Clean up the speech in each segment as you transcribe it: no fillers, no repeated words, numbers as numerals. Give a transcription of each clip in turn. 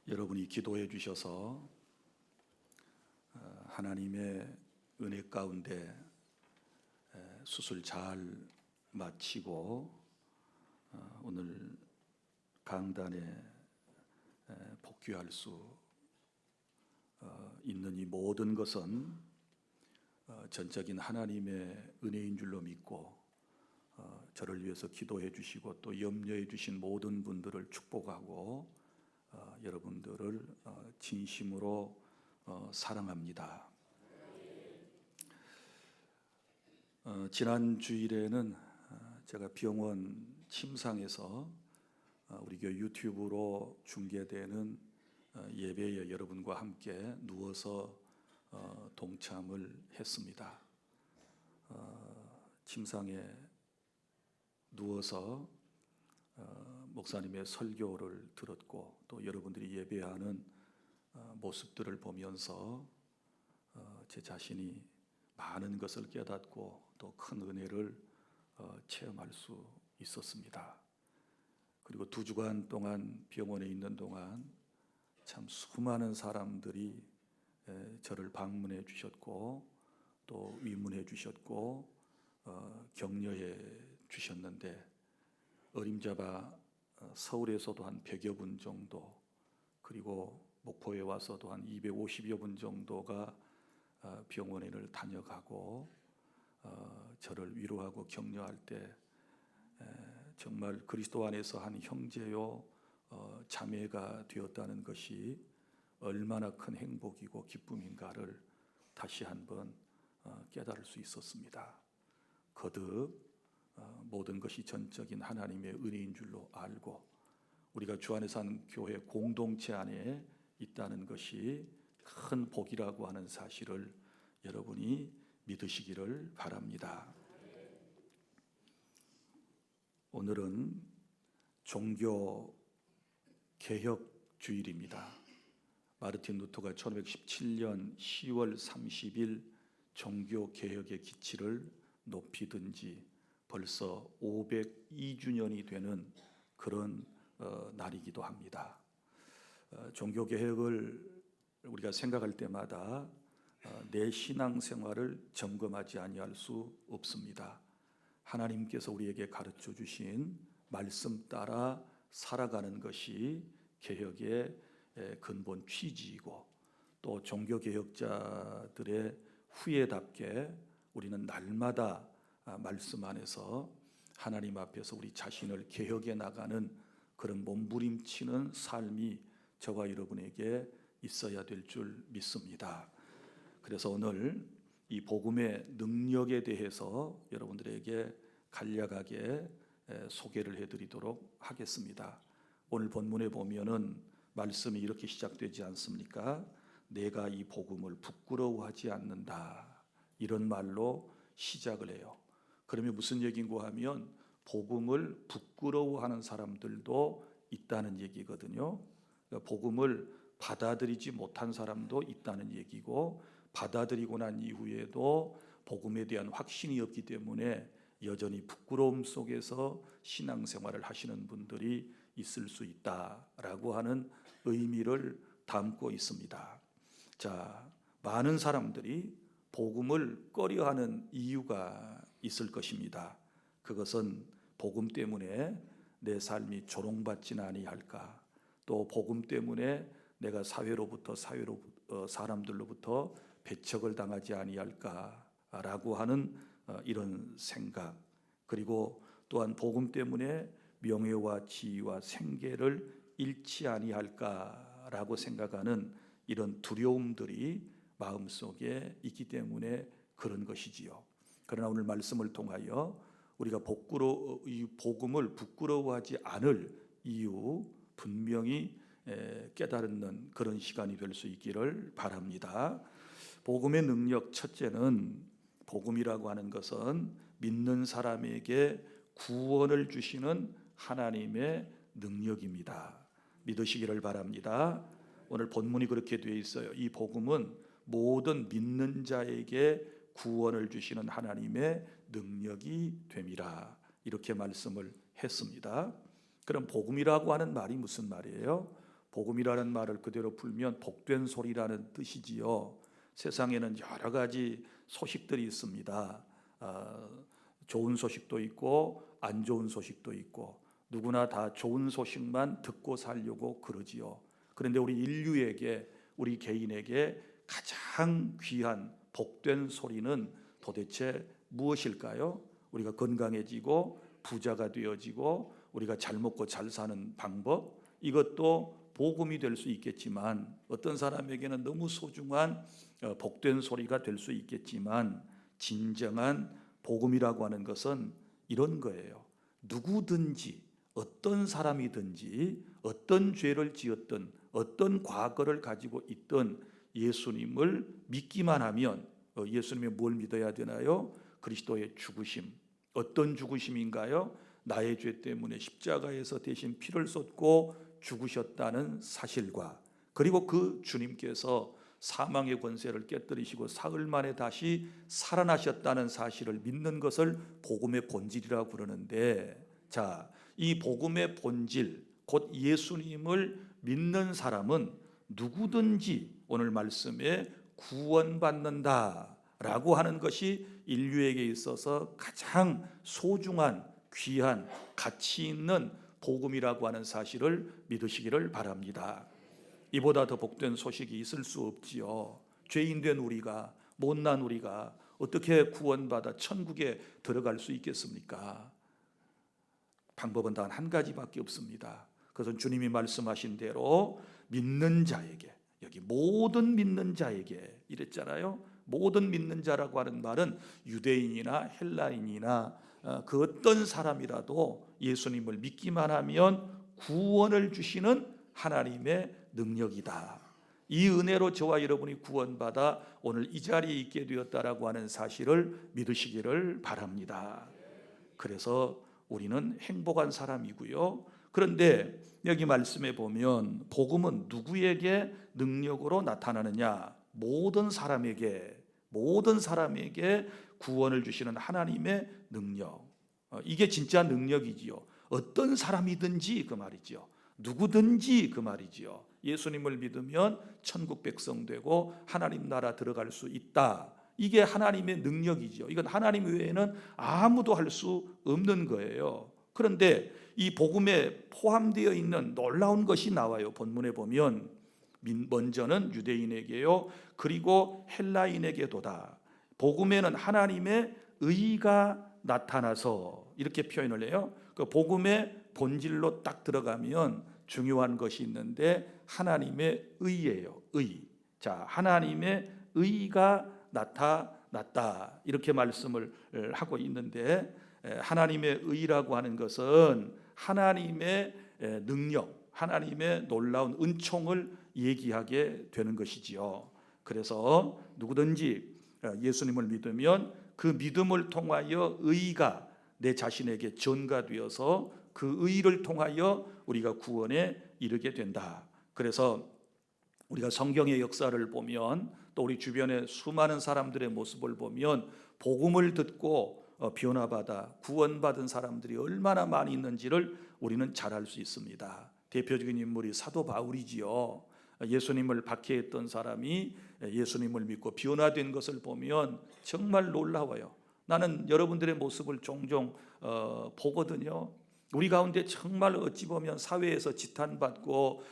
여러분이 기도해 주셔서 하나님의 은혜 가운데 수술 잘 마치고 오늘 강단에 복귀할 수 있는 이 모든 것은 전적인 하나님의 은혜인 줄로 믿고 저를 위해서 기도해 주시고 또 염려해 주신 모든 분들을 축복하고 여러분들을 진심으로 사랑합니다. 지난 주일에는 제가 병원 침상에서 우리 교회 유튜브로 중계되는 예배에 여러분과 함께 누워서 동참을 했습니다. 침상에 누워서 목사님의 설교를 들었고 또 여러분들이 예배하는 모습들을 보면서 제 자신이 많은 것을 깨닫고 또 큰 은혜를 체험할 수 있었습니다. 그리고 2주간 동안 병원에 있는 동안 참 수많은 사람들이 저를 방문해 주셨고 또 위문해 주셨고 격려해 주셨는데 어림잡아 서울에서도 한 100여 분 정도 그리고 목포에 와서도 한 250여 분 정도가 병원을 다녀가고 저를 위로하고 격려할 때 정말 그리스도 안에서 한 형제요 자매가 되었다는 것이 얼마나 큰 행복이고 기쁨인가를 다시 한번 깨달을 수 있었습니다. 거듭 모든 것이 전적인 하나님의 은혜인 줄로 알고 우리가 주 안에서 한 교회 공동체 안에 있다는 것이 큰 복이라고 하는 사실을 여러분이 믿으시기를 바랍니다. 오늘은 종교 개혁 주일입니다. 마르틴 루터가 1517년 10월 30일 종교 개혁의 기치를 높이 든 지 벌써 502주년이 되는 그런 날이기도 합니다. 종교 개혁을 우리가 생각할 때마다 내 신앙생활을 점검하지 아니할 수 없습니다. 하나님께서 우리에게 가르쳐 주신 말씀 따라 살아가는 것이 개혁의 근본 취지이고 또 종교 개혁자들의 후예답게 우리는 날마다 말씀 안에서 하나님 앞에서 우리 자신을 개혁해 나가는 그런 몸부림치는 삶이 저와 여러분에게 있어야 될 줄 믿습니다. 그래서 오늘 이 복음의 능력에 대해서 여러분들에게 간략하게 소개를 해드리도록 하겠습니다. 오늘 본문에 보면은 말씀이 이렇게 시작되지 않습니까? 내가 이 복음을 부끄러워하지 않는다. 이런 말로 시작을 해요. 그러면 무슨 얘기인고 하면 복음을 부끄러워하는 사람들도 있다는 얘기거든요. 그러니까 복음을 받아들이지 못한 사람도 있다는 얘기고 받아들이고 난 이후에도 복음에 대한 확신이 없기 때문에 여전히 부끄러움 속에서 신앙생활을 하시는 분들이 있을 수 있다라고 하는 의미를 담고 있습니다. 자, 많은 사람들이 복음을 꺼려하는 이유가 있을 것입니다. 그것은 복음 때문에 내 삶이 조롱받지는 아니할까, 또 복음 때문에 내가 사람들로부터 배척을 당하지 아니할까라고 하는 이런 생각, 그리고 또한 복음 때문에 명예와 지위와 생계를 잃지 아니할까라고 생각하는 이런 두려움들이 마음속에 있기 때문에 그런 것이지요. 그러나 오늘 말씀을 통하여 우리가 이 복음을 부끄러워하지 않을 이유 분명히 깨달는 그런 시간이 될 수 있기를 바랍니다. 복음의 능력 첫째는 복음이라고 하는 것은 믿는 사람에게 구원을 주시는 하나님의 능력입니다. 믿으시기를 바랍니다. 오늘 본문이 그렇게 되어 있어요. 이 복음은 모든 믿는 자에게 구원을 주시는 하나님의 능력이 됨이라 이렇게 말씀을 했습니다. 그럼 복음이라고 하는 말이 무슨 말이에요? 복음이라는 말을 그대로 풀면 복된 소리라는 뜻이지요. 세상에는 여러 가지 소식들이 있습니다. 좋은 소식도 있고 안 좋은 소식도 있고 누구나 다 좋은 소식만 듣고 살려고 그러지요. 그런데 우리 인류에게, 우리 개인에게 가장 귀한 복된 소리는 도대체 무엇일까요? 우리가 건강해지고 부자가 되어지고 우리가 잘 먹고 잘 사는 방법, 이것도 복음이 될 수 있겠지만, 어떤 사람에게는 너무 소중한 복된 소리가 될 수 있겠지만, 진정한 복음이라고 하는 것은 이런 거예요. 누구든지 어떤 사람이든지 어떤 죄를 지었든 어떤 과거를 가지고 있든 예수님을 믿기만 하면, 예수님이 뭘 믿어야 되나요? 그리스도의 죽으심. 어떤 죽으심인가요? 나의 죄 때문에 십자가에서 대신 피를 쏟고 죽으셨다는 사실과, 그리고 그 주님께서 사망의 권세를 깨뜨리시고 사흘 만에 다시 살아나셨다는 사실을 믿는 것을 복음의 본질이라고 그러는데, 자, 이 복음의 본질, 곧 예수님을 믿는 사람은 누구든지 오늘 말씀에 구원받는다라고 하는 것이 인류에게 있어서 가장 소중한, 귀한, 가치 있는 복음이라고 하는 사실을 믿으시기를 바랍니다. 이보다 더 복된 소식이 있을 수 없지요. 죄인된 우리가, 못난 우리가 어떻게 구원받아 천국에 들어갈 수 있겠습니까? 방법은 단 한 가지밖에 없습니다. 그것은 주님이 말씀하신 대로 믿는 자에게, 여기 모든 믿는 자에게 이랬잖아요. 모든 믿는 자라고 하는 말은 유대인이나 헬라인이나 그 어떤 사람이라도 예수님을 믿기만 하면 구원을 주시는 하나님의 능력이다. 이 은혜로 저와 여러분이 구원받아 오늘 이 자리에 있게 되었다라고 하는 사실을 믿으시기를 바랍니다. 그래서 우리는 행복한 사람이고요. 그런데 여기 말씀에 보면 복음은 누구에게 능력으로 나타나느냐? 모든 사람에게 구원을 주시는 하나님의 능력. 이게 진짜 능력이지요. 어떤 사람이든지 그 말이죠. 누구든지 그 말이지요. 예수님을 믿으면 천국 백성 되고 하나님 나라 들어갈 수 있다. 이게 하나님의 능력이죠. 이건 하나님 외에는 아무도 할 수 없는 거예요. 그런데 이 복음에 포함되어 있는 놀라운 것이 나와요. 본문에 보면 먼저는 유대인에게요, 그리고 헬라인에게도다. 복음에는 하나님의 의가 나타나서, 이렇게 표현을 해요. 그 복음의 본질로 딱 들어가면 중요한 것이 있는데 하나님의 의예요. 의. 자, 하나님의 의가 나타났다, 이렇게 말씀을 하고 있는데, 하나님의 의라고 하는 것은 하나님의 능력, 하나님의 놀라운 은총을 얘기하게 되는 것이지요. 그래서 누구든지 예수님을 믿으면 그 믿음을 통하여 의가 내 자신에게 전가되어서 그 의를 통하여 우리가 구원에 이르게 된다. 그래서 우리가 성경의 역사를 보면, 또 우리 주변의 수많은 사람들의 모습을 보면 복음을 듣고 변화받아 구원받은 사람들이 얼마나 많이 있는지를 우리는 잘 알 수 있습니다. 대표적인 인물이 사도 바울이지요. 예수님을 박해했던 사람이 예수님을 믿고 변화된 것을 보면 정말 놀라워요. 나는 여러분들의 모습을 종종 보거든요. 우리 가운데 정말 어찌 보면 사회에서 지탄받고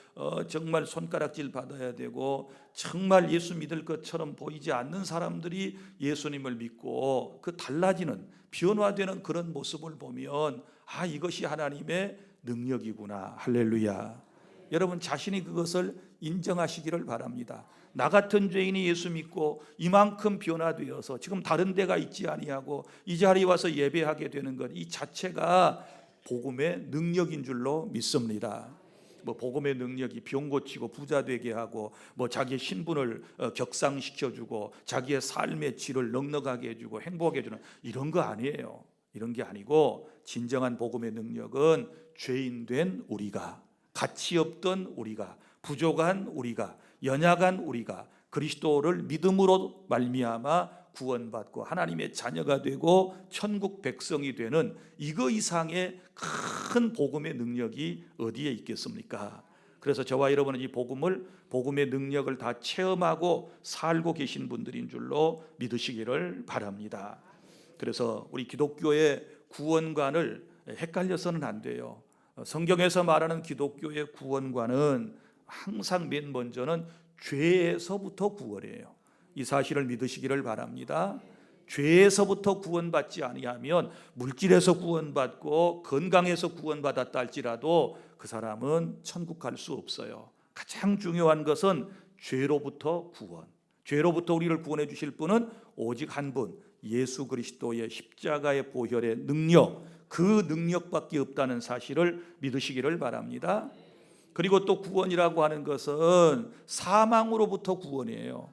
정말 손가락질 받아야 되고 정말 예수 믿을 것처럼 보이지 않는 사람들이 예수님을 믿고 그 달라지는, 변화되는 그런 모습을 보면, 아, 이것이 하나님의 능력이구나. 할렐루야. 여러분 자신이 그것을 인정하시기를 바랍니다. 나 같은 죄인이 예수 믿고 이만큼 변화되어서 지금 다른 데가 있지 아니하고 이 자리에 와서 예배하게 되는 것, 이 자체가 복음의 능력인 줄로 믿습니다. 뭐 복음의 능력이 병 고치고 부자 되게 하고 뭐 자기의 신분을 격상시켜주고 자기의 삶의 질을 넉넉하게 해주고 행복하게 해주는 이런 거 아니에요. 이런 게 아니고, 진정한 복음의 능력은 죄인된 우리가, 가치 없던 우리가, 부족한 우리가, 연약한 우리가 그리스도를 믿음으로 말미암아 구원받고 하나님의 자녀가 되고 천국 백성이 되는 이거 이상의 큰 복음의 능력이 어디에 있겠습니까? 그래서 저와 여러분은 이 복음의 능력을 다 체험하고 살고 계신 분들인 줄로 믿으시기를 바랍니다. 그래서 우리 기독교의 구원관을 헷갈려서는 안 돼요. 성경에서 말하는 기독교의 구원관은 항상 맨 먼저는 죄에서부터 구원이에요. 이 사실을 믿으시기를 바랍니다. 죄에서부터 구원받지 아니하면 물질에서 구원받고 건강에서 구원받았다 할지라도 그 사람은 천국 갈 수 없어요. 가장 중요한 것은 죄로부터 구원. 죄로부터 우리를 구원해 주실 분은 오직 한 분, 예수 그리스도의 십자가의 보혈의 능력, 그 능력밖에 없다는 사실을 믿으시기를 바랍니다. 그리고 또 구원이라고 하는 것은 사망으로부터 구원이에요.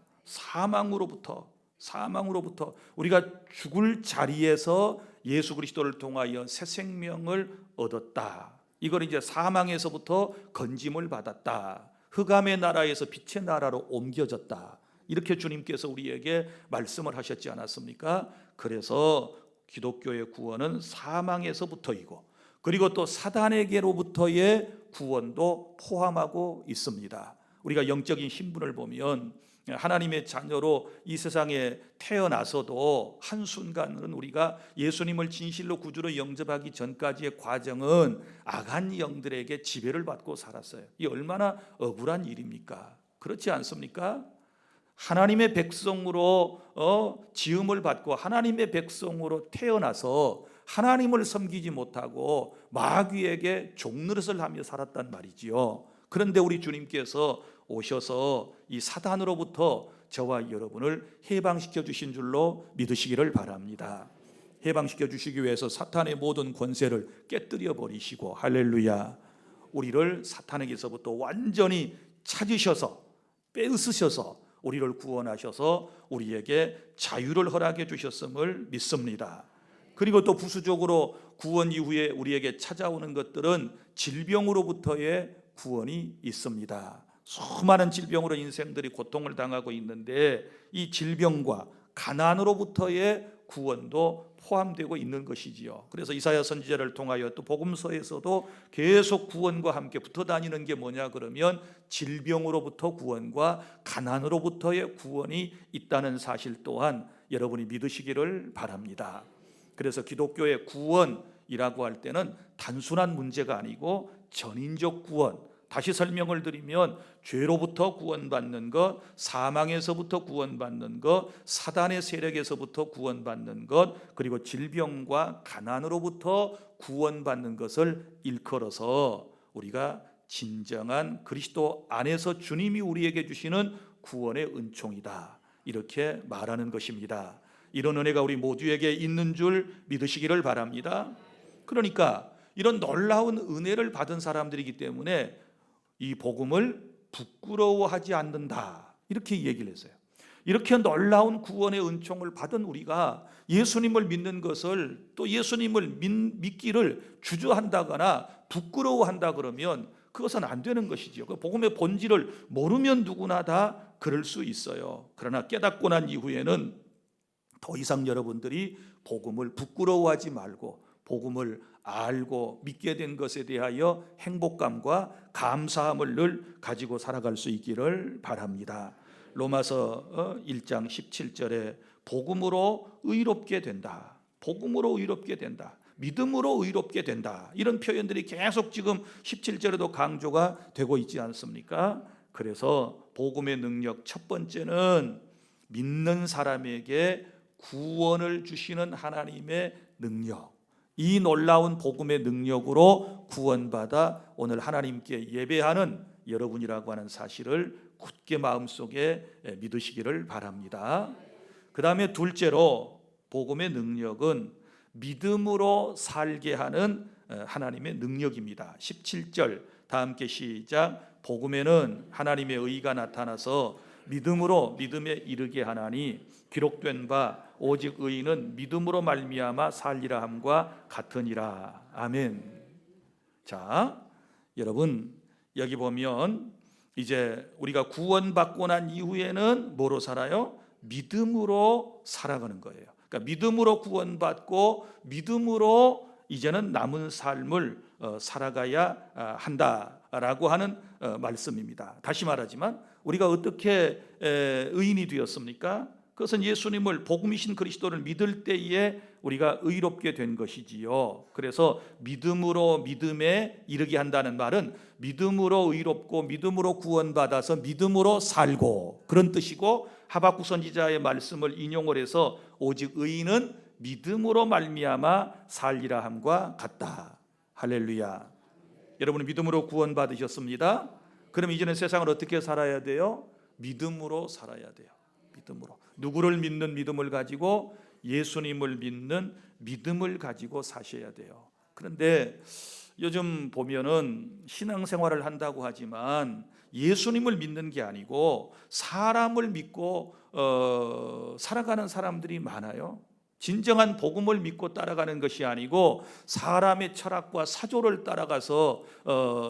사망으로부터 우리가 죽을 자리에서 예수 그리스도를 통하여 새 생명을 얻었다. 이걸 이제 사망에서부터 건짐을 받았다. 흑암의 나라에서 빛의 나라로 옮겨졌다. 이렇게 주님께서 우리에게 말씀을 하셨지 않았습니까? 그래서 기독교의 구원은 사망에서부터이고, 그리고 또 사단에게로부터의 구원도 포함하고 있습니다. 우리가 영적인 신분을 보면 하나님의 자녀로 이 세상에 태어나서도 한순간은 우리가 예수님을 진실로 구주로 영접하기 전까지의 과정은 악한 영들에게 지배를 받고 살았어요. 이 얼마나 억울한 일입니까? 그렇지 않습니까? 하나님의 백성으로 지음을 받고 하나님의 백성으로 태어나서 하나님을 섬기지 못하고 마귀에게 종노릇을 하며 살았단 말이지요. 그런데 우리 주님께서 오셔서 이 사단으로부터 저와 여러분을 해방시켜 주신 줄로 믿으시기를 바랍니다. 해방시켜 주시기 위해서 사탄의 모든 권세를 깨뜨려 버리시고, 할렐루야, 우리를 사탄에게서부터 완전히 찾으셔서 빼앗으셔서 우리를 구원하셔서 우리에게 자유를 허락해 주셨음을 믿습니다. 그리고 또 부수적으로 구원 이후에 우리에게 찾아오는 것들은 질병으로부터의 구원이 있습니다. 수많은 질병으로 인생들이 고통을 당하고 있는데 이 질병과 가난으로부터의 구원도 포함되고 있는 것이지요. 그래서 이사야 선지자를 통하여 또 복음서에서도 계속 구원과 함께 붙어 다니는 게 뭐냐 그러면 질병으로부터 구원과 가난으로부터의 구원이 있다는 사실 또한 여러분이 믿으시기를 바랍니다. 그래서 기독교의 구원이라고 할 때는 단순한 문제가 아니고 전인적 구원, 다시 설명을 드리면 죄로부터 구원받는 것, 사망에서부터 구원받는 것, 사단의 세력에서부터 구원받는 것, 그리고 질병과 가난으로부터 구원받는 것을 일컬어서 우리가 진정한 그리스도 안에서 주님이 우리에게 주시는 구원의 은총이다, 이렇게 말하는 것입니다. 이런 은혜가 우리 모두에게 있는 줄 믿으시기를 바랍니다. 그러니까 이런 놀라운 은혜를 받은 사람들이기 때문에 이 복음을 부끄러워하지 않는다, 이렇게 얘기를 했어요. 이렇게 놀라운 구원의 은총을 받은 우리가 예수님을 믿는 것을, 또 예수님을 믿기를 주저한다거나 부끄러워한다 그러면 그것은 안 되는 것이죠. 그 복음의 본질을 모르면 누구나 다 그럴 수 있어요. 그러나 깨닫고 난 이후에는 더 이상 여러분들이 복음을 부끄러워하지 말고 복음을 알고 믿게 된 것에 대하여 행복감과 감사함을 늘 가지고 살아갈 수 있기를 바랍니다. 로마서 1장 17절에 복음으로 의롭게 된다, 복음으로 의롭게 된다, 믿음으로 의롭게 된다, 이런 표현들이 계속 지금 17절에도 강조가 되고 있지 않습니까? 그래서 복음의 능력 첫 번째는 믿는 사람에게 구원을 주시는 하나님의 능력, 이 놀라운 복음의 능력으로 구원받아 오늘 하나님께 예배하는 여러분이라고 하는 사실을 굳게 마음속에 믿으시기를 바랍니다. 그 다음에 둘째로 복음의 능력은 믿음으로 살게 하는 하나님의 능력입니다. 17절 다 함께 시작. 복음에는 하나님의 의가 나타나서 믿음으로 믿음에 이르게 하나니 기록된 바 오직 의인은 믿음으로 말미암아 살리라 함과 같으니라. 아멘. 자, 여러분 여기 보면 이제 우리가 구원받고 난 이후에는 뭐로 살아요? 믿음으로 살아가는 거예요. 그러니까 믿음으로 구원받고 믿음으로 이제는 남은 삶을 살아가야 한다. 라고 하는 말씀입니다. 다시 말하지만 우리가 어떻게 의인이 되었습니까? 그것은 예수님을 복음이신 그리스도를 믿을 때에 우리가 의롭게 된 것이지요. 그래서 믿음으로 믿음에 이르게 한다는 말은 믿음으로 의롭고 믿음으로 구원받아서 믿음으로 살고, 그런 뜻이고, 하박국 선지자의 말씀을 인용을 해서 오직 의인은 믿음으로 말미암아 살리라 함과 같다. 할렐루야. 여러분은 믿음으로 구원받으셨습니다. 그럼 이제는 세상을 어떻게 살아야 돼요? 믿음으로 살아야 돼요. 믿음으로. 누구를 믿는 믿음을 가지고? 예수님을 믿는 믿음을 가지고 사셔야 돼요. 그런데 요즘 보면은 신앙생활을 한다고 하지만 예수님을 믿는 게 아니고 사람을 믿고 살아가는 사람들이 많아요. 진정한 복음을 믿고 따라가는 것이 아니고 사람의 철학과 사조를 따라가서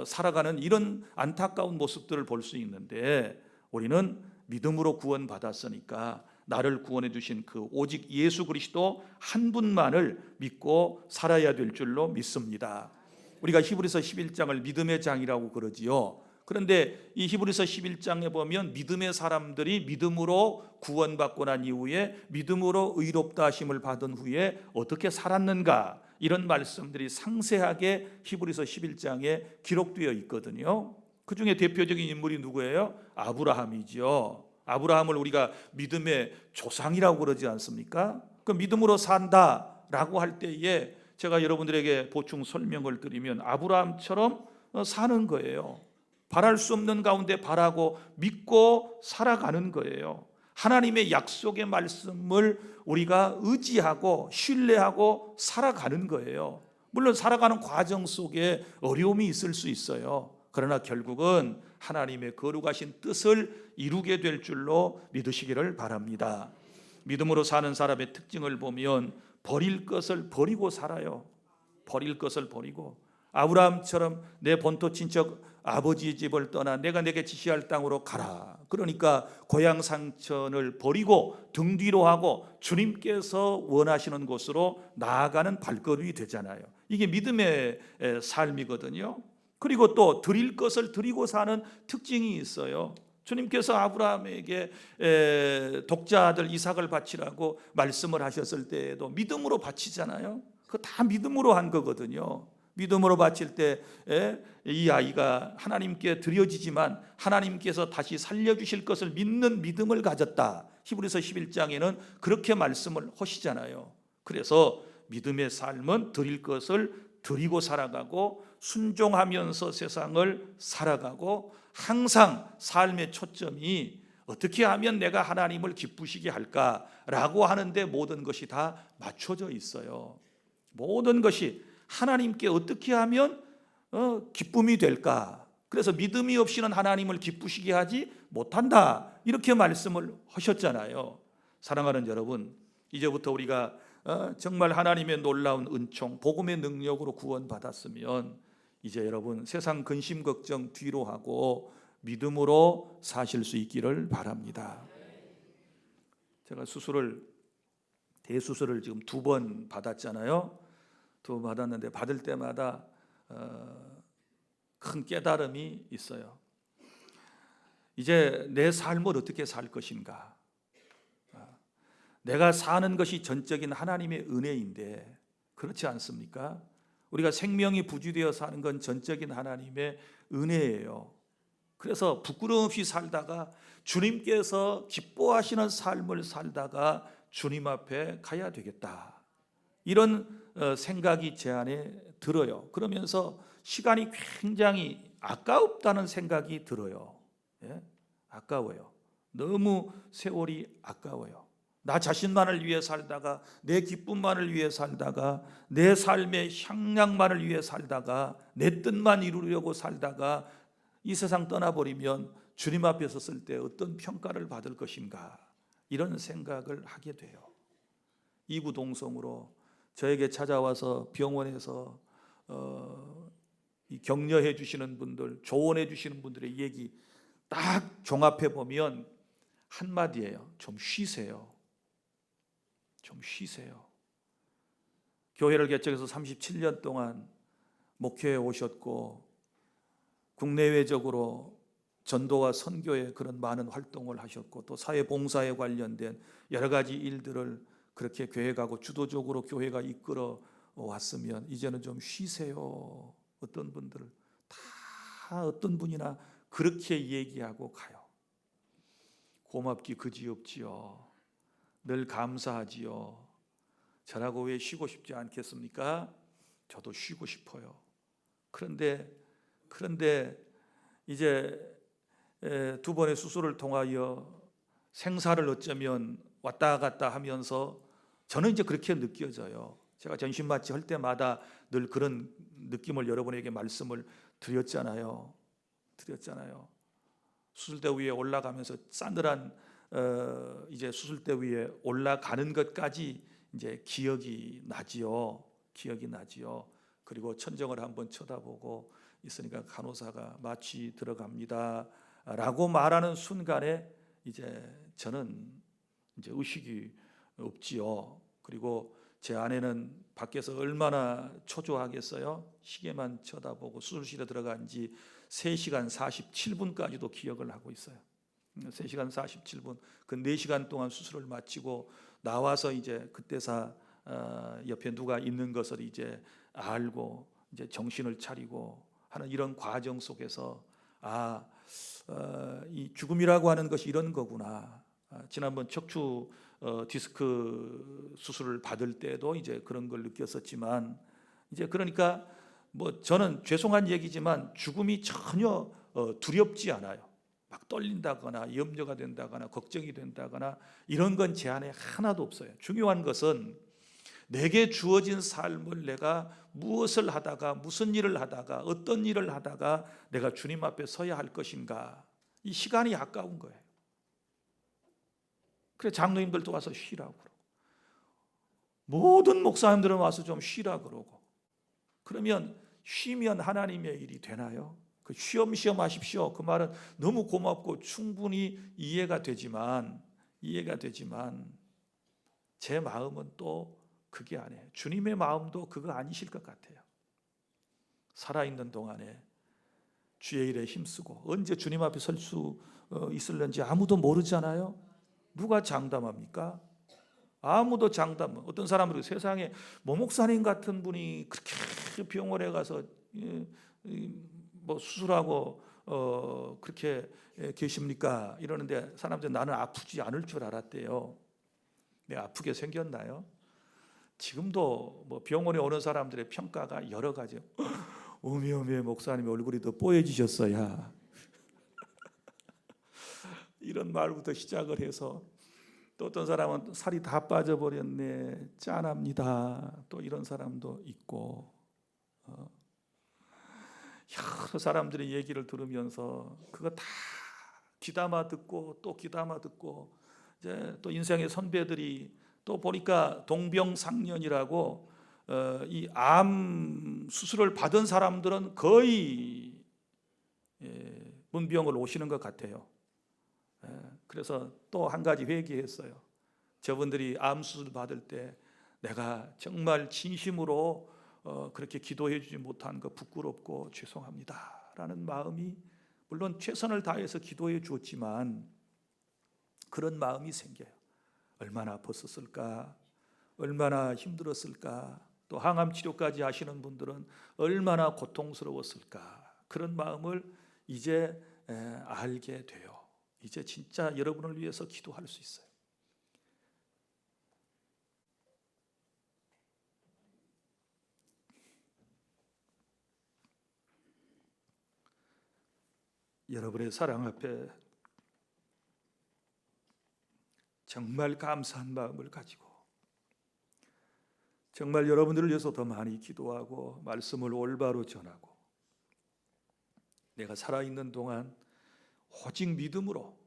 살아가는 이런 안타까운 모습들을 볼 수 있는데, 우리는 믿음으로 구원받았으니까 나를 구원해 주신 그 오직 예수 그리스도 한 분만을 믿고 살아야 될 줄로 믿습니다. 우리가 히브리서 11장을 믿음의 장이라고 그러지요. 그런데 이 히브리서 11장에 보면 믿음의 사람들이 믿음으로 구원받고 난 이후에 믿음으로 의롭다 하심을 받은 후에 어떻게 살았는가, 이런 말씀들이 상세하게 히브리서 11장에 기록되어 있거든요. 그 중에 대표적인 인물이 누구예요? 아브라함이죠. 아브라함을 우리가 믿음의 조상이라고 그러지 않습니까? 그 믿음으로 산다라고 할 때에 제가 여러분들에게 보충 설명을 드리면 아브라함처럼 사는 거예요. 바랄 수 없는 가운데 바라고 믿고 살아가는 거예요. 하나님의 약속의 말씀을 우리가 의지하고 신뢰하고 살아가는 거예요. 물론 살아가는 과정 속에 어려움이 있을 수 있어요. 그러나 결국은 하나님의 거룩하신 뜻을 이루게 될 줄로 믿으시기를 바랍니다. 믿음으로 사는 사람의 특징을 보면 버릴 것을 버리고 살아요. 버릴 것을 버리고, 아브라함처럼 내 본토 친척 아버지의 집을 떠나 내가 내게 지시할 땅으로 가라. 그러니까 고향 상천을 버리고 등 뒤로 하고 주님께서 원하시는 곳으로 나아가는 발걸음이 되잖아요. 이게 믿음의 삶이거든요. 그리고 또 드릴 것을 드리고 사는 특징이 있어요. 주님께서 아브라함에게 독자 아들 이삭을 바치라고 말씀을 하셨을 때에도 믿음으로 바치잖아요. 그거 다 믿음으로 한 거거든요. 믿음으로 바칠 때 이 아이가 하나님께 드려지지만 하나님께서 다시 살려주실 것을 믿는 믿음을 가졌다. 히브리서 11장에는 그렇게 말씀을 하시잖아요. 그래서 믿음의 삶은 드릴 것을 드리고 살아가고 순종하면서 세상을 살아가고, 항상 삶의 초점이 어떻게 하면 내가 하나님을 기쁘시게 할까라고 하는데 모든 것이 다 맞춰져 있어요. 모든 것이 하나님께 어떻게 하면 기쁨이 될까? 그래서 믿음이 없이는 하나님을 기쁘시게 하지 못한다, 이렇게 말씀을 하셨잖아요. 사랑하는 여러분, 이제부터 우리가 정말 하나님의 놀라운 은총, 복음의 능력으로 구원받았으면 이제 여러분 세상 근심 걱정 뒤로 하고 믿음으로 사실 수 있기를 바랍니다. 제가 대수술을 지금 2번 받았잖아요. 2번 받았는데 받을 때마다 큰 깨달음이 있어요. 이제 내 삶을 어떻게 살 것인가? 내가 사는 것이 전적인 하나님의 은혜인데 그렇지 않습니까? 우리가 생명이 부주되어 사는 건 전적인 하나님의 은혜예요. 그래서 부끄러움 없이 살다가 주님께서 기뻐하시는 삶을 살다가 주님 앞에 가야 되겠다, 이런 생각이 제 안에 들어요. 그러면서 시간이 굉장히 아깝다는 생각이 들어요. 아까워요. 너무 세월이 아까워요. 나 자신만을 위해 살다가, 내 기쁨만을 위해 살다가, 내 삶의 향락만을 위해 살다가, 내 뜻만 이루려고 살다가 이 세상 떠나버리면 주님 앞에 섰을 때 어떤 평가를 받을 것인가, 이런 생각을 하게 돼요. 이구동성으로 저에게 찾아와서 병원에서 격려해 주시는 분들, 조언해 주시는 분들의 얘기 딱 종합해 보면 한마디예요. 좀 쉬세요. 좀 쉬세요. 교회를 개척해서 37년 동안 목회해 오셨고 국내외적으로 전도와 선교의 그런 많은 활동을 하셨고 또 사회봉사에 관련된 여러 가지 일들을 그렇게 계획하고 주도적으로 교회가 이끌어 왔으면 이제는 좀 쉬세요. 어떤 분들을 다 어떤 분이나 그렇게 얘기하고 가요. 고맙기 그지없지요. 늘 감사하지요. 저라고 왜 쉬고 싶지 않겠습니까? 저도 쉬고 싶어요. 그런데 이제 두 번의 수술을 통하여 생사를 어쩌면 왔다 갔다 하면서 저는 이제 그렇게 느껴져요. 제가 전신마취 할 때마다 늘 그런 느낌을 여러분에게 말씀을 드렸잖아요. 수술대 위에 올라가면서 싸늘한 이제 수술대 위에 올라가는 것까지 이제 기억이 나지요. 그리고 천정을 한번 쳐다보고 있으니까 간호사가 마취 들어갑니다라고 말하는 순간에 이제 저는 이제 의식이 없지요. 그리고 제 아내는 밖에서 얼마나 초조하겠어요. 시계만 쳐다보고 수술실에 들어간 지 3시간 47분까지도 기억을 하고 있어요. 3시간 47분. 그 4시간 동안 수술을 마치고 나와서 이제 그때사 옆에 누가 있는 것을 이제 알고 이제 정신을 차리고 하는 이런 과정 속에서 이 죽음이라고 하는 것이 이런 거구나. 지난번 척추 디스크 수술을 받을 때도 이제 그런 걸 느꼈었지만 이제 그러니까 뭐 저는 죄송한 얘기지만 죽음이 전혀 두렵지 않아요. 막 떨린다거나 염려가 된다거나 걱정이 된다거나 이런 건 제 안에 하나도 없어요. 중요한 것은 내게 주어진 삶을 내가 무엇을 하다가 무슨 일을 하다가 어떤 일을 하다가 내가 주님 앞에 서야 할 것인가. 이 시간이 아까운 거예요. 그래 장로님들도 와서 쉬라고 그러고 모든 목사님들은 와서 좀 쉬라 그러고 그러면 쉬면 하나님의 일이 되나요? 그 쉬엄쉬엄 하십시오. 그 말은 너무 고맙고 충분히 이해가 되지만 제 마음은 또 그게 아니에요. 주님의 마음도 그거 아니실 것 같아요. 살아있는 동안에 주의 일에 힘쓰고 언제 주님 앞에 설 수 있을는지 아무도 모르잖아요. 누가 장담합니까? 아무도 장담. 어떤 사람들은 세상에 모 목사님 같은 분이 그렇게 병원에 가서 뭐 수술하고 그렇게 계십니까? 이러는데 사람들이 나는 아프지 않을 줄 알았대요. 내가 아프게 생겼나요? 지금도 뭐 병원에 오는 사람들의 평가가 여러 가지요. 어메 목사님 얼굴이 더 뽀얘지셨어야. 이런 말부터 시작을 해서 또 어떤 사람은 살이 다 빠져버렸네 짠합니다. 또 이런 사람도 있고 여러 사람들의 얘기를 들으면서 그거 다 귀담아 듣고 또 귀담아 듣고 이제 또 인생의 선배들이 또 보니까 동병상련이라고 이 암 수술을 받은 사람들은 거의 문병을 오시는 것 같아요. 그래서 또 한 가지 회개했어요. 저분들이 암 수술 받을 때 내가 정말 진심으로 그렇게 기도해 주지 못한 거 부끄럽고 죄송합니다 라는 마음이 물론 최선을 다해서 기도해 주었지만 그런 마음이 생겨요. 얼마나 아팠을까, 얼마나 힘들었을까, 또 항암 치료까지 하시는 분들은 얼마나 고통스러웠을까. 그런 마음을 이제 알게 돼요. 이제 진짜 여러분을 위해서 기도할 수 있어요. 여러분의 사랑 앞에 정말 감사한 마음을 가지고 정말 여러분들을 위해서 더 많이 기도하고 말씀을 올바로 전하고 내가 살아있는 동안 오직 믿음으로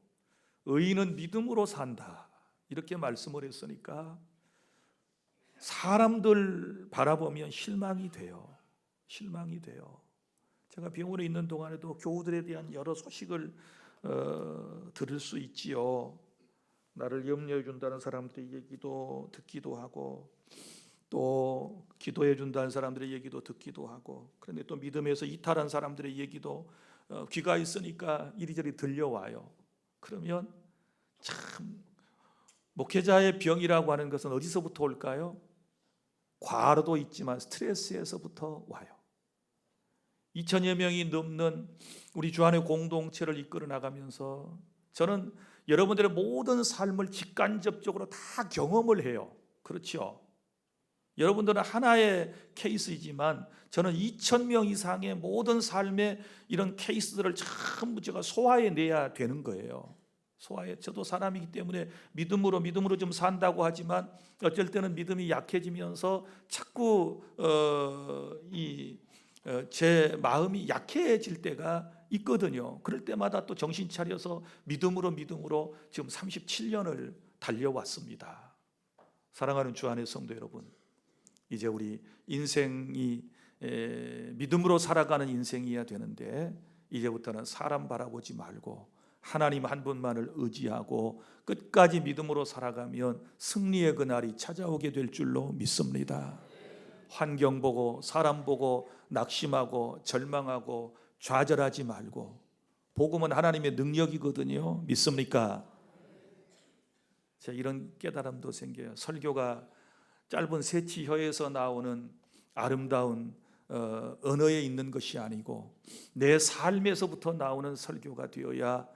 의인은 믿음으로 산다 이렇게 말씀을 했으니까 사람들 바라보면 실망이 돼요. 제가 병원에 있는 동안에도 교우들에 대한 여러 소식을 들을 수 있지요. 나를 염려해 준다는 사람들의 얘기도 듣기도 하고 또 기도해 준다는 사람들의 얘기도 듣기도 하고 그런데 또 믿음에서 이탈한 사람들의 얘기도 귀가 있으니까 이리저리 들려와요. 그러면 참 목회자의 병이라고 하는 것은 어디서부터 올까요? 과로도 있지만 스트레스에서부터 와요. 2,000여 명이 넘는 우리 주안의 공동체를 이끌어 나가면서 저는 여러분들의 모든 삶을 직간접적으로 다 경험을 해요. 그렇죠? 여러분들은 하나의 케이스이지만 저는 2,000명 이상의 모든 삶의 이런 케이스들을 전부 제가 소화해내야 되는 거예요. 저도 사람이기 때문에 믿음으로 좀 산다고 하지만 어쩔 때는 믿음이 약해지면서 자꾸 제 마음이 약해질 때가 있거든요. 그럴 때마다 또 정신 차려서 믿음으로 지금 37년을 달려왔습니다. 사랑하는 주 안의 성도 여러분, 이제 우리 인생이 믿음으로 살아가는 인생이어야 되는데 이제부터는 사람 바라보지 말고 하나님 한 분만을 의지하고 끝까지 믿음으로 살아가면 승리의 그날이 찾아오게 될 줄로 믿습니다. 환경 보고 사람 보고 낙심하고 절망하고 좌절하지 말고, 복음은 하나님의 능력이거든요. 믿습니까? 제가 이런 깨달음도 생겨요. 설교가 짧은 새치혀에서 나오는 아름다운 언어에 있는 것이 아니고 내 삶에서부터 나오는 설교가 되어야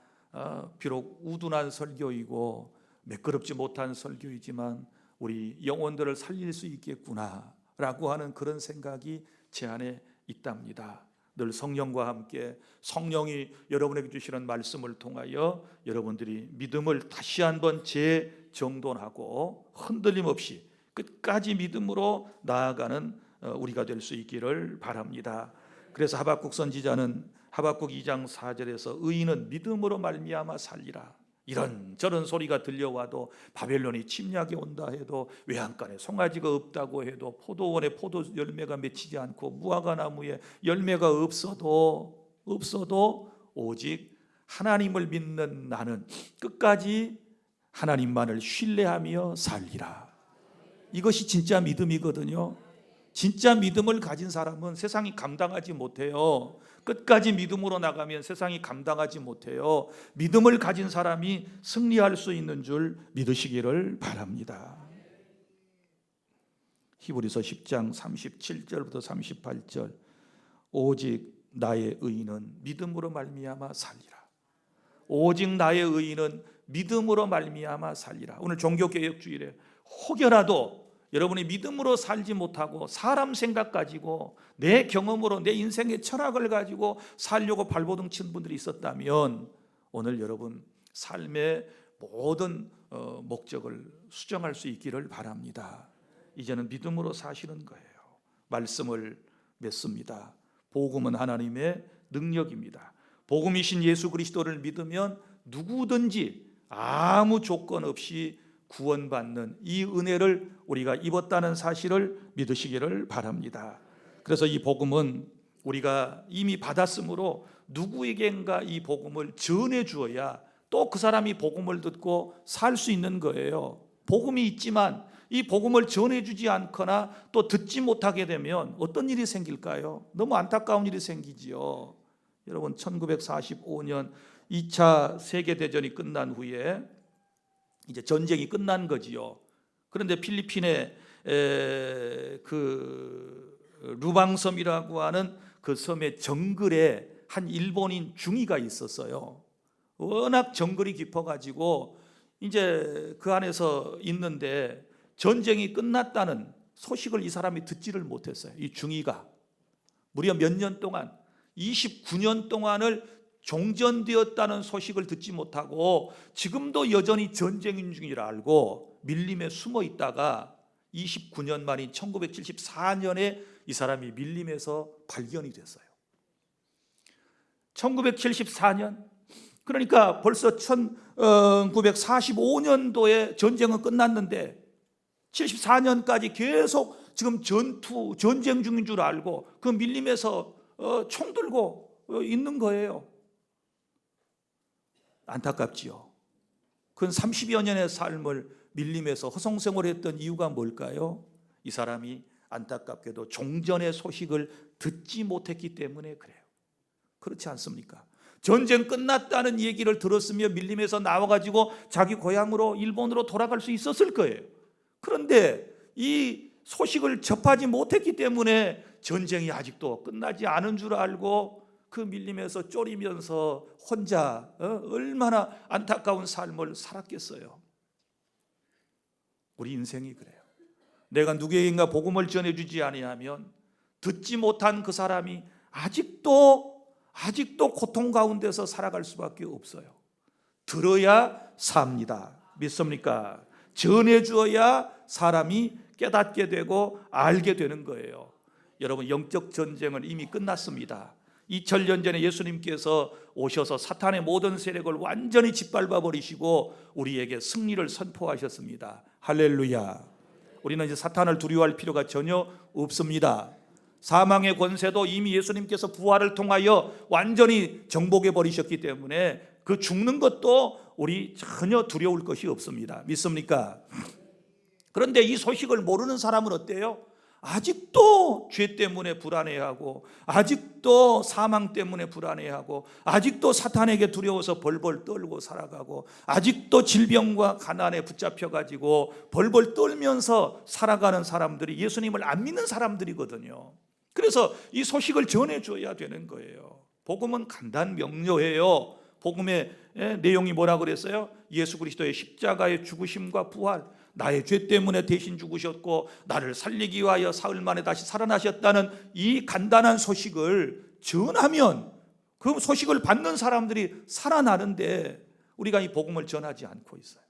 비록 우둔한 설교이고 매끄럽지 못한 설교이지만 우리 영혼들을 살릴 수 있겠구나라고 하는 그런 생각이 제 안에 있답니다. 늘 성령과 함께 성령이 여러분에게 주시는 말씀을 통하여 여러분들이 믿음을 다시 한번 재정돈하고 흔들림 없이 끝까지 믿음으로 나아가는 우리가 될 수 있기를 바랍니다. 그래서 하박국 선지자는 하박국 2장 4절에서 의인은 믿음으로 말미암아 살리라, 이런저런 소리가 들려와도 바벨론이 침략해 온다 해도 외양간에 송아지가 없다고 해도 포도원에 포도 열매가 맺히지 않고 무화과 나무에 열매가 없어도 오직 하나님을 믿는 나는 끝까지 하나님만을 신뢰하며 살리라. 이것이 진짜 믿음이거든요. 진짜 믿음을 가진 사람은 세상이 감당하지 못해요. 끝까지 믿음으로 나가면 세상이 감당하지 못해요. 믿음을 가진 사람이 승리할 수 있는 줄 믿으시기를 바랍니다. 히브리서 10장 37절부터 38절, 오직 나의 의인은 믿음으로 말미암아 살리라. 오직 나의 의인은 믿음으로 말미암아 살리라. 오늘 종교개혁주일에 혹여라도 여러분이 믿음으로 살지 못하고 사람 생각 가지고 내 경험으로 내 인생의 철학을 가지고 살려고 발버둥 친 분들이 있었다면 오늘 여러분 삶의 모든 목적을 수정할 수 있기를 바랍니다. 이제는 믿음으로 사시는 거예요. 말씀을 맺습니다. 복음은 하나님의 능력입니다. 복음이신 예수 그리스도를 믿으면 누구든지 아무 조건 없이 구원받는 이 은혜를 우리가 입었다는 사실을 믿으시기를 바랍니다. 그래서 이 복음은 우리가 이미 받았으므로 누구에겐가 이 복음을 전해 주어야 또 그 사람이 복음을 듣고 살 수 있는 거예요. 복음이 있지만 이 복음을 전해주지 않거나 또 듣지 못하게 되면 어떤 일이 생길까요? 너무 안타까운 일이 생기지요. 여러분 1945년 2차 세계대전이 끝난 후에 이제 전쟁이 끝난 거지요. 그런데 필리핀의 그 루방섬이라고 하는 그 섬의 정글에 한 일본인 중위가 있었어요. 워낙 정글이 깊어가지고 이제 그 안에서 있는데 전쟁이 끝났다는 소식을 이 사람이 듣지를 못했어요. 이 중위가 무려 몇 년 동안 29년 동안을 종전되었다는 소식을 듣지 못하고 지금도 여전히 전쟁인 중이라 알고 밀림에 숨어 있다가 29년 만인 1974년에 이 사람이 밀림에서 발견이 됐어요. 1974년, 그러니까 벌써 1945년도에 전쟁은 끝났는데 74년까지 계속 지금 전쟁 중인 줄 알고 그 밀림에서 총 들고 있는 거예요. 안타깝지요. 그건 30여 년의 삶을 밀림에서 허송생활했던 이유가 뭘까요? 이 사람이 안타깝게도 종전의 소식을 듣지 못했기 때문에 그래요. 그렇지 않습니까? 전쟁 끝났다는 얘기를 들었으며 밀림에서 나와가지고 자기 고향으로 일본으로 돌아갈 수 있었을 거예요. 그런데 이 소식을 접하지 못했기 때문에 전쟁이 아직도 끝나지 않은 줄 알고 그 밀림에서 쫄이면서 혼자 얼마나 안타까운 삶을 살았겠어요. 우리 인생이 그래요. 내가 누구에게인가 복음을 전해주지 아니하면 듣지 못한 그 사람이 아직도 고통 가운데서 살아갈 수밖에 없어요. 들어야 삽니다. 믿습니까? 전해주어야 사람이 깨닫게 되고 알게 되는 거예요. 여러분, 영적 전쟁은 이미 끝났습니다. 2000년 전에 예수님께서 오셔서 사탄의 모든 세력을 완전히 짓밟아 버리시고 우리에게 승리를 선포하셨습니다. 할렐루야. 우리는 이제 사탄을 두려워할 필요가 전혀 없습니다. 사망의 권세도 이미 예수님께서 부활을 통하여 완전히 정복해 버리셨기 때문에 그 죽는 것도 우리 전혀 두려울 것이 없습니다. 믿습니까? 그런데 이 소식을 모르는 사람은 어때요? 아직도 죄 때문에 불안해하고, 아직도 사망 때문에 불안해하고, 아직도 사탄에게 두려워서 벌벌 떨고 살아가고, 아직도 질병과 가난에 붙잡혀가지고 벌벌 떨면서 살아가는 사람들이 예수님을 안 믿는 사람들이거든요. 그래서 이 소식을 전해줘야 되는 거예요. 복음은 간단 명료해요. 복음의 내용이 뭐라고 그랬어요? 예수 그리스도의 십자가의 죽으심과 부활, 나의 죄 때문에 대신 죽으셨고 나를 살리기 위하여 사흘 만에 다시 살아나셨다는 이 간단한 소식을 전하면 그 소식을 받는 사람들이 살아나는데 우리가 이 복음을 전하지 않고 있어요.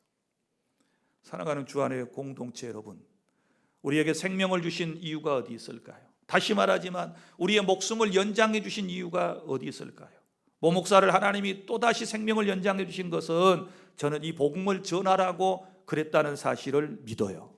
사랑하는 주 안의 공동체 여러분, 우리에게 생명을 주신 이유가 어디 있을까요? 다시 말하지만 우리의 목숨을 연장해 주신 이유가 어디 있을까요? 모 목사를 하나님이 또다시 생명을 연장해 주신 것은 저는 이 복음을 전하라고 그랬다는 사실을 믿어요.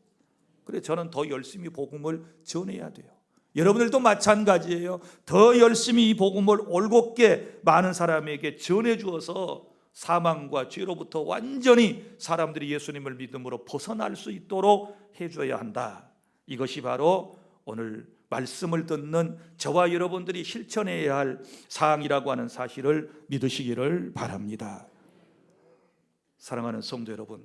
그래서 저는 더 열심히 복음을 전해야 돼요. 여러분들도 마찬가지예요. 더 열심히 이 복음을 올곧게 많은 사람에게 전해 주어서 사망과 죄로부터 완전히 사람들이 예수님을 믿음으로 벗어날 수 있도록 해줘야 한다. 이것이 바로 오늘 말씀을 듣는 저와 여러분들이 실천해야 할 사항이라고 하는 사실을 믿으시기를 바랍니다. 사랑하는 성도 여러분,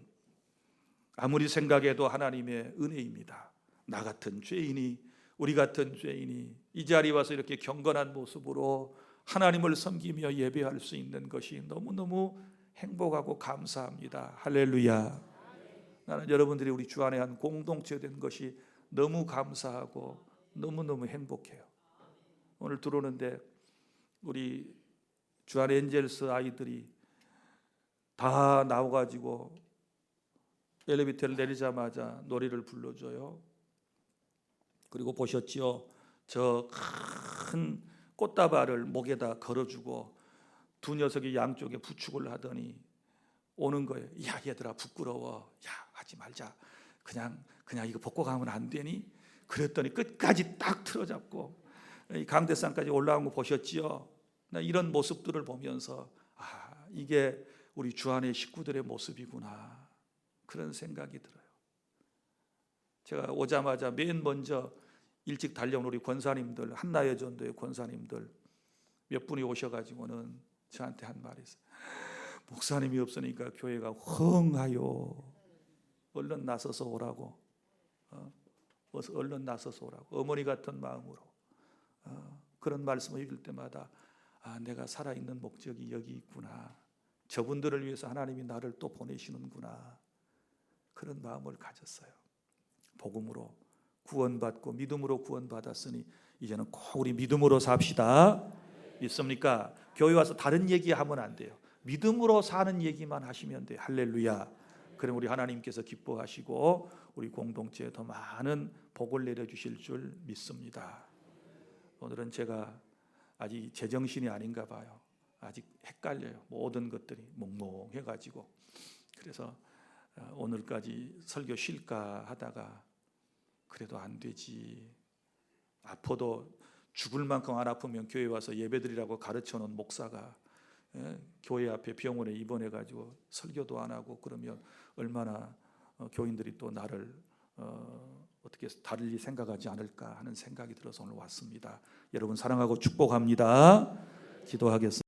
아무리 생각해도 하나님의 은혜입니다. 나 같은 죄인이, 우리 같은 죄인이 이 자리에 와서 이렇게 경건한 모습으로 하나님을 섬기며 예배할 수 있는 것이 너무너무 행복하고 감사합니다. 할렐루야. 나는 여러분들이 우리 주 안에 한 공동체 된 것이 너무 감사하고 너무너무 행복해요. 오늘 들어오는데 우리 주 안에 엔젤스 아이들이 다 나와가지고 엘리베이터를 내리자마자 노래를 불러줘요. 그리고 보셨지요? 저 큰 꽃다발을 목에다 걸어주고 두 녀석이 양쪽에 부축을 하더니 오는 거예요. 야, 얘들아, 부끄러워. 야, 하지 말자. 그냥 이거 벗고 가면 안 되니? 그랬더니 끝까지 딱 틀어잡고 강대상까지 올라온 거 보셨지요? 나 이런 모습들을 보면서 이게 우리 주 안의 식구들의 모습이구나, 그런 생각이 들어요. 제가 오자마자 맨 먼저 일찍 달려온 우리 권사님들, 한나의 전도의 권사님들 몇 분이 오셔가지고는 저한테 한 말이 있어요. 목사님이 없으니까 교회가 헝하여. 얼른 나서서 오라고. 얼른 나서서 오라고. 어머니 같은 마음으로 그런 말씀을 읽을 때마다 내가 살아있는 목적이 여기 있구나. 저분들을 위해서 하나님이 나를 또 보내시는구나. 그런 마음을 가졌어요. 복음으로 구원받고 믿음으로 구원받았으니 이제는 꼭 우리 믿음으로 삽시다. 믿습니까? 교회 와서 다른 얘기하면 안 돼요. 믿음으로 사는 얘기만 하시면 돼요. 할렐루야. 그럼 우리 하나님께서 기뻐하시고 우리 공동체에 더 많은 복을 내려주실 줄 믿습니다. 오늘은 제가 아직 제정신이 아닌가 봐요. 아직 헷갈려요. 모든 것들이 몽롱해가지고. 그래서 오늘까지 설교 쉴까 하다가 그래도 안 되지. 아파도 죽을 만큼 안 아프면 교회 와서 예배드리라고 가르쳐놓은 목사가 교회 앞에 병원에 입원해가지고 설교도 안 하고 그러면 얼마나 교인들이 또 나를 어떻게 다르게 생각하지 않을까 하는 생각이 들어서 오늘 왔습니다. 여러분 사랑하고 축복합니다. 기도하겠습니다.